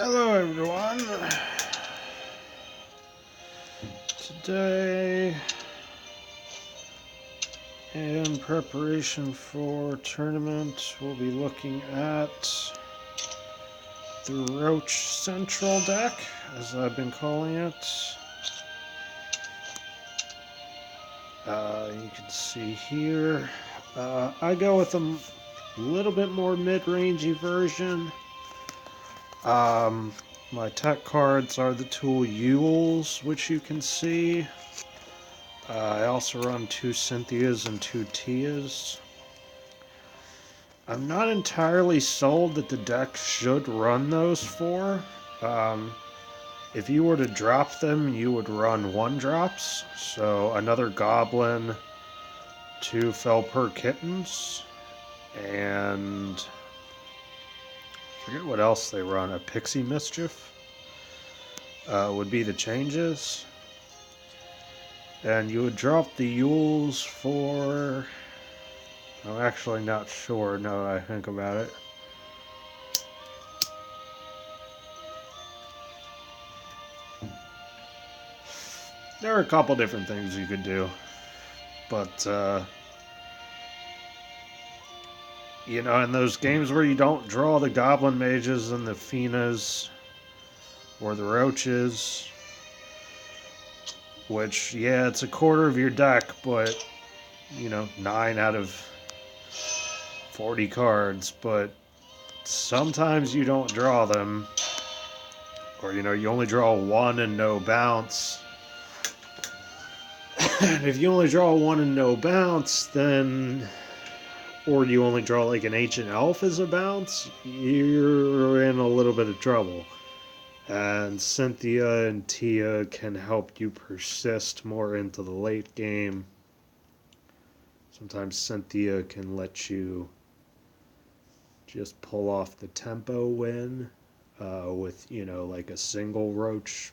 Hello everyone. Today, in preparation for tournament, we'll be looking at the Roach Central deck, as I've been calling it. You can see here, I go with a little bit more mid-rangey version. My tech cards are the two Yules, which you can see. I also run 2 Cynthias and 2 Tias. I'm not entirely sold that the deck should run those 4. If you were to drop them, you would run 1-drops. So another Goblin, 2 Felper Kittens, and I forget what else they run. A Pixie Mischief would be the changes. And you would drop the Yules for... I'm actually not sure now that I think about it. There are a couple different things you could do. But, you know, in those games where you don't draw the Goblin Mages and the Finas or the Roaches, which, yeah, it's a quarter of your deck, but, you know, 9 out of 40 cards, but sometimes you don't draw them, or, you know, you only draw 1 and no bounce. And if you only draw 1 and no bounce, then, or you only draw like an Ancient Elf as a bounce, you're in a little bit of trouble. And Cynthia and Tia can help you persist more into the late game. Sometimes Cynthia can let you just pull off the tempo win with, you know, like a single Roach,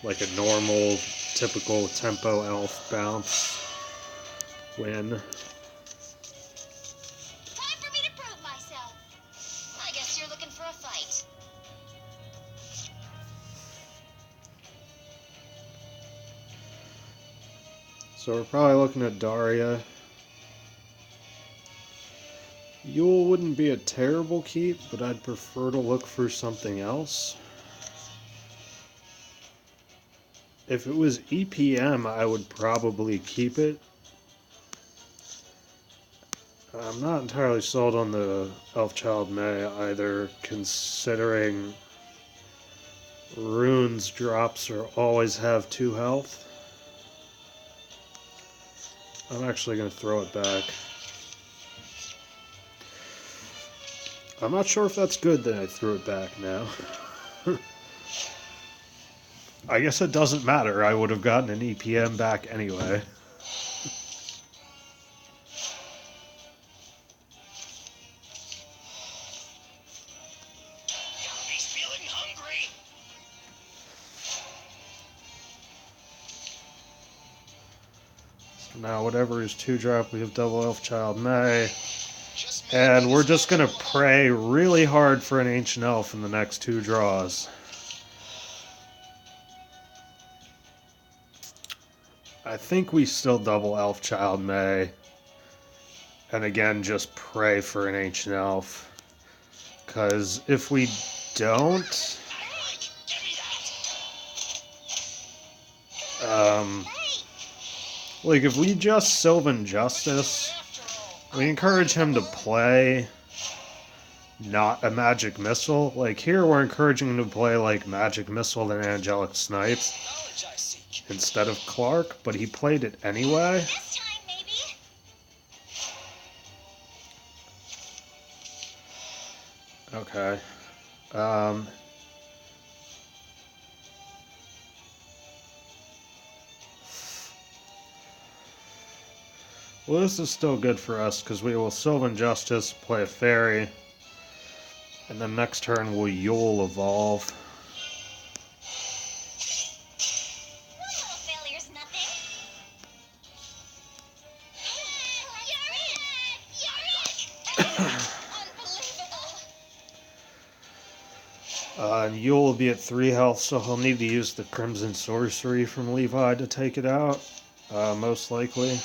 like a normal, typical tempo elf bounce win. Time for me to prove myself. I guess you're looking for a fight. So we're probably looking at Daria. Yule wouldn't be a terrible keep, but I'd prefer to look for something else. If it was EPM, I would probably keep it. I'm not entirely sold on the Elfchild May either, considering Runes drops are always have 2 health. I'm actually going to throw it back. I'm not sure if that's good that I threw it back now. I guess it doesn't matter. I would have gotten an EPM back anyway. He's feeling hungry. So now whatever is 2-drop, we have double Elfchild May. And we're just going to pray really hard for an Ancient Elf in the next 2 draws. I think we still double Elfchild May. And again, just pray for an Ancient Elf. Because if we don't... like, if we just Sylvan Justice... we encourage him to play not a Magic Missile. Like, here we're encouraging him to play, like, Magic Missile and Angelic Snipe instead of Clark, but he played it anyway. This time, maybe. Okay. Well, this is still good for us, because we will Sylvan Justice, play a Fairy, and then next turn we'll Yule Evolve. One little failure's nothing. You're it! Unbelievable! And Yule will be at 3 health, so he'll need to use the Crimson Sorcery from Levi to take it out, most likely.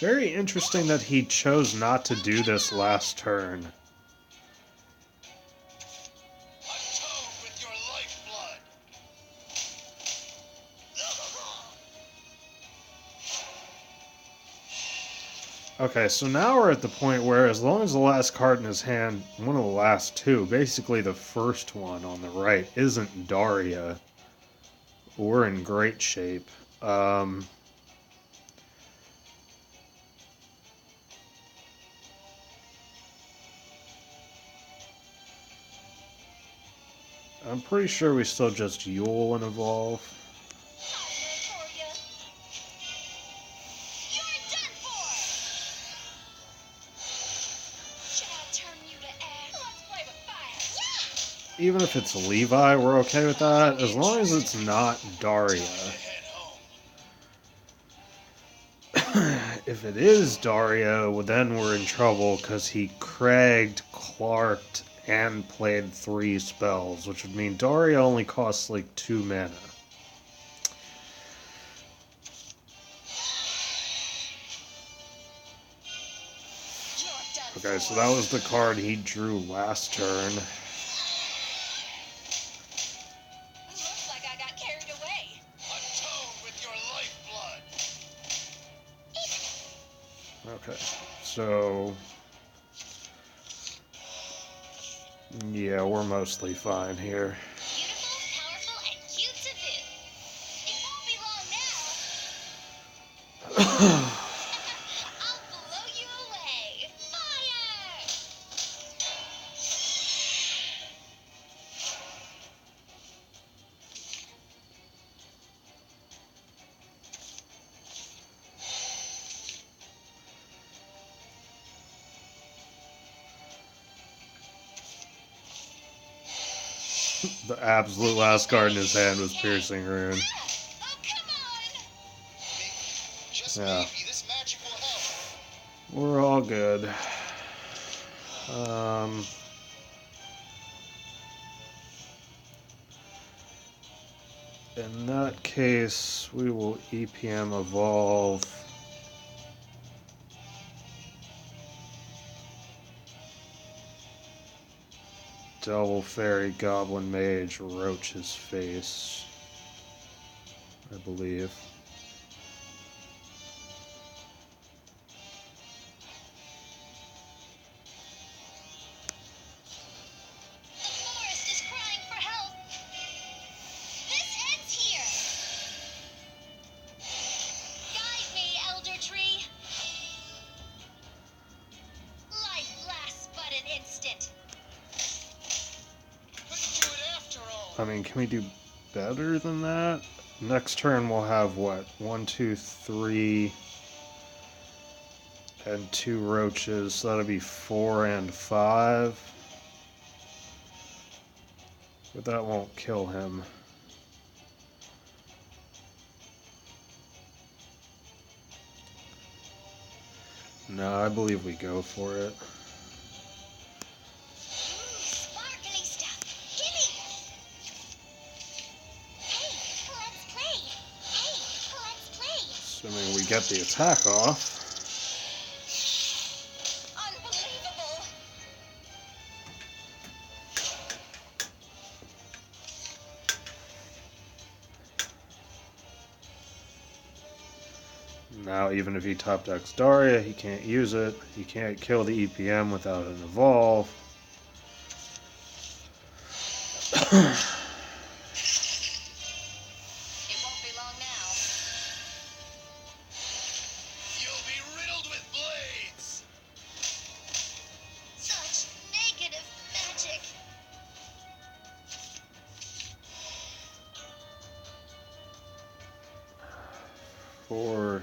Very interesting that he chose not to do this last turn. Okay, so now we're at the point where as long as the last card in his hand, one of the last two, basically the first one on the right, isn't Daria, we're in great shape. I'm pretty sure we still just Yule and evolve. Even if it's Levi, we're okay with that, as long as it's not Daria. If it is Daria, well, then we're in trouble, because he cragged, Clarked, and played 3 spells, which would mean Daria only costs like 2 mana. Okay, so that was the card he drew last turn. Looks like I got carried away. Atone with your lifeblood. Okay, so... yeah, we're mostly fine here. Beautiful, powerful, and cute to boot. It won't be long now. I'll blow you away. Fire! The absolute last card in his hand was Piercing Rune. Oh, come on! Just Yeah. maybe this magic will help. We're all good. In that case, we will EPM evolve. Devil Fairy Goblin Mage Roach's face, I believe. The forest is crying for help. This ends here. Guide me, Elder Tree. Life lasts but an instant. Couldn't do it after all. I mean, can we do better than that? Next turn we'll have what? 1, 2, 3, and 2 roaches. So that'll be 4 and 5. But that won't kill him. No, I believe we go for it. Sparkly stuff. Gimme! Hey, let's play. Hey, let's play. Assuming we get the attack off. Unbelievable. Now, even if he top decks Daria, he can't use it. He can't kill the EPM without an evolve. It won't be long now. You'll be riddled with blades. Such negative magic. Or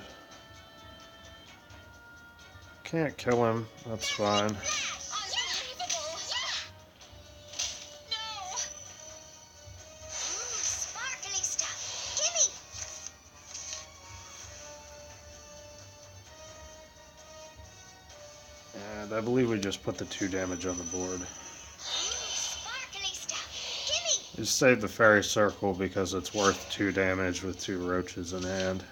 can't kill him. That's fine. Unbelievable. No. I believe we just put the 2 damage on the board. Sparkly stuff. Gimme! Just save the fairy circle because it's worth 2 damage with 2 roaches in hand.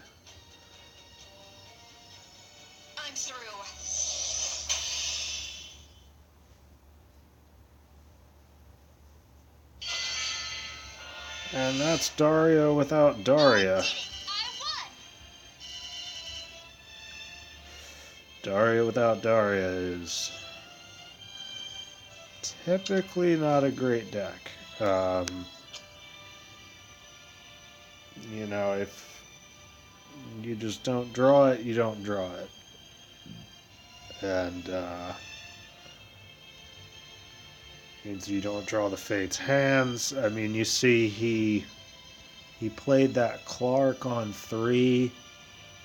I'm through. And that's Daria without Daria. I won! Daria without Daria is typically not a great deck. You know, if you just don't draw it, you don't draw it. And, means you don't draw the Fate's hands. I mean, you see he played that Clark on 3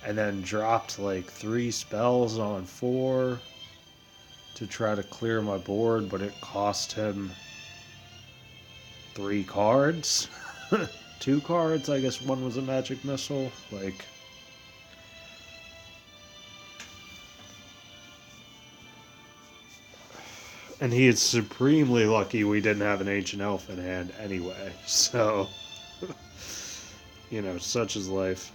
and then dropped like 3 spells on 4 to try to clear my board, but it cost him 3 cards. 2 cards, I guess one was a magic missile. Like, and he is supremely lucky we didn't have an Ancient Elf in hand anyway. So, you know, such is life.